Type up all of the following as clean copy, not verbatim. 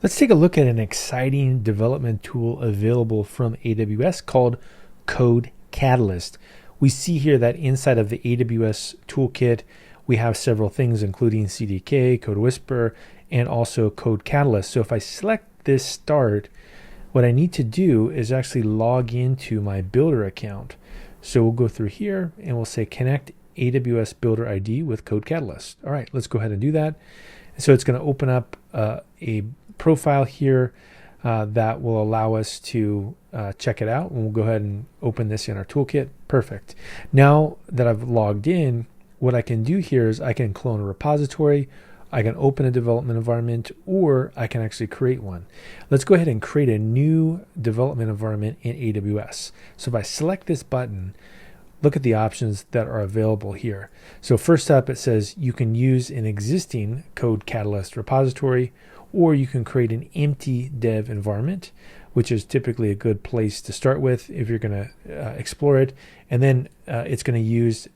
Let's take a look at an exciting development tool available from AWS called Code Catalyst. We see here that inside of the AWS toolkit, we have several things, including CDK, CodeWhisper, and also Code Catalyst. So if I select this start, what I need to do is actually log into my Builder account. So we'll go through here and we'll say connect AWS Builder ID with Code Catalyst. All right, let's go ahead and do that. So it's going to open up a profile here that will allow us to check it out. And we'll go ahead and open this in our toolkit. Perfect. Now that I've logged in, what I can do here is I can clone a repository, I can open a development environment, or I can actually create one. Let's go ahead and create a new development environment in AWS. So if I select this button, look at the options that are available here. So first up, it says you can use an existing Code Catalyst repository, or you can create an empty dev environment, which is typically a good place to start with if you're going to explore it. And then it's going to use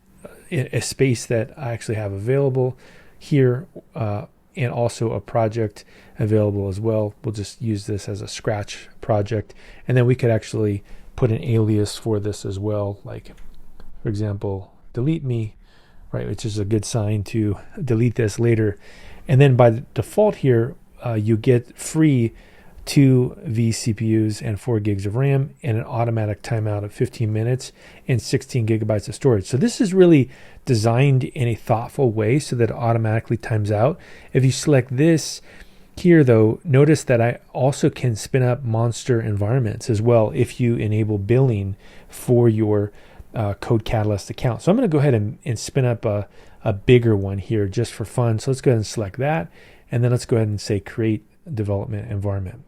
a space that I actually have available here, and also a project available as well. We'll just use this as a scratch project. And then we could actually put an alias for this as well, like, for example, delete me, right, which is a good sign to delete this later. And then by default here, you get free 2 vCPUs and 4 gigs of RAM and an automatic timeout of 15 minutes and 16 gigabytes of storage. So this is really designed in a thoughtful way so that it automatically times out. If you select this here, though, notice that I also can spin up monster environments as well if you enable billing for your Code Catalyst account. So I'm going to go ahead and spin up a bigger one here just for fun. So let's go ahead and select that. And then let's go ahead and say create development environment.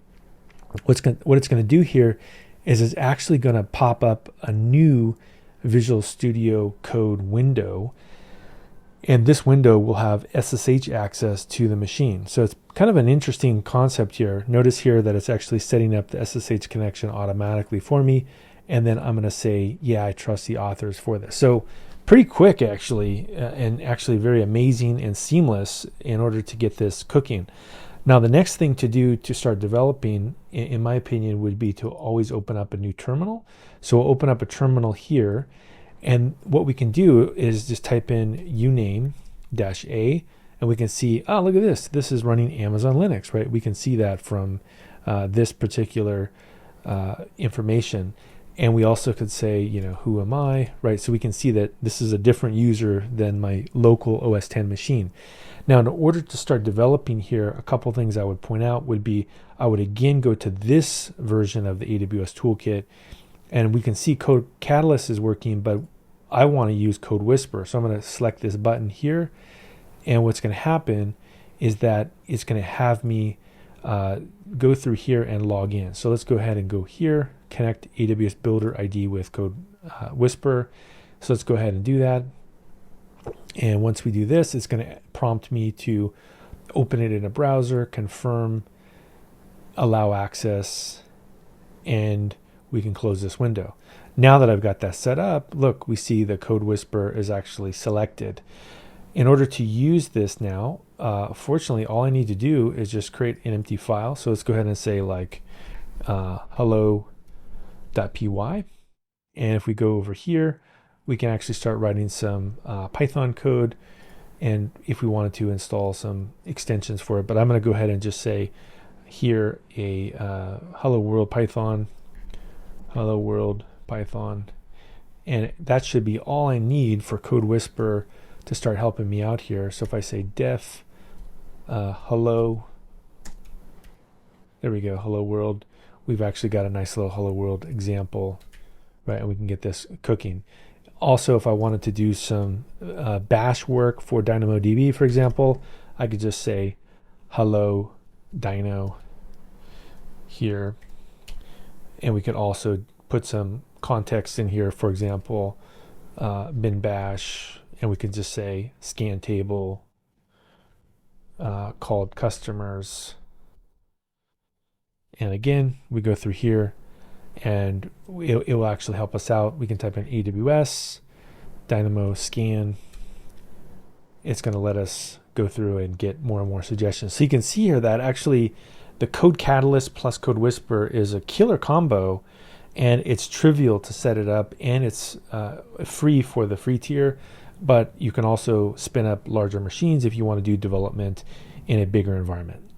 What it's going to do here is it's actually going to pop up a new Visual Studio Code window. And this window will have SSH access to the machine. So it's kind of an interesting concept here. Notice here that it's actually setting up the SSH connection automatically for me. And then I'm going to say, yeah, I trust the authors for this. So pretty quick, actually, and actually very amazing and seamless in order to get this cooking. Now, the next thing to do to start developing, in my opinion, would be to always open up a new terminal. So we'll open up a terminal here. And what we can do is just type in uname-a, and we can see, oh, look at this. This is running Amazon Linux, right? We can see that from this particular information. And we also could say, who am I, right? So we can see that this is a different user than my local OS X machine. Now, in order to start developing here, a couple things I would point out would be, I would again go to this version of the AWS toolkit, and we can see Code Catalyst is working, but I want to use CodeWhisper. So I'm going to select this button here, and what's going to happen is that it's going to have me go through here and log in. So let's go ahead and go here, connect AWS Builder ID with CodeWhisper. So let's go ahead and do that. And once we do this, it's going to prompt me to open it in a browser, confirm, allow access, and we can close this window. Now that I've got that set up, look, we see the CodeWhisper is actually selected. In order to use this now, fortunately, all I need to do is just create an empty file. So let's go ahead and say like hello.py. And if we go over here, we can actually start writing some Python code. And if we wanted to install some extensions for it, but I'm going to go ahead and just say here a hello world Python, and that should be all I need for CodeWhisper to start helping me out here. So if I say def hello, there we go, hello world, we've actually got a nice little hello world example, right? And we can get this cooking. Also, if I wanted to do some bash work for DynamoDB, for example, I could just say hello dyno here, and we could also put some context in here, for example, bin bash, and we can just say scan table called customers. And again, we go through here and it will actually help us out. We can type in AWS, Dynamo scan. It's going to let us go through and get more and more suggestions. So you can see here that actually The Code Catalyst plus CodeWhisper is a killer combo, and it's trivial to set it up, and it's free for the free tier, but you can also spin up larger machines if you want to do development in a bigger environment.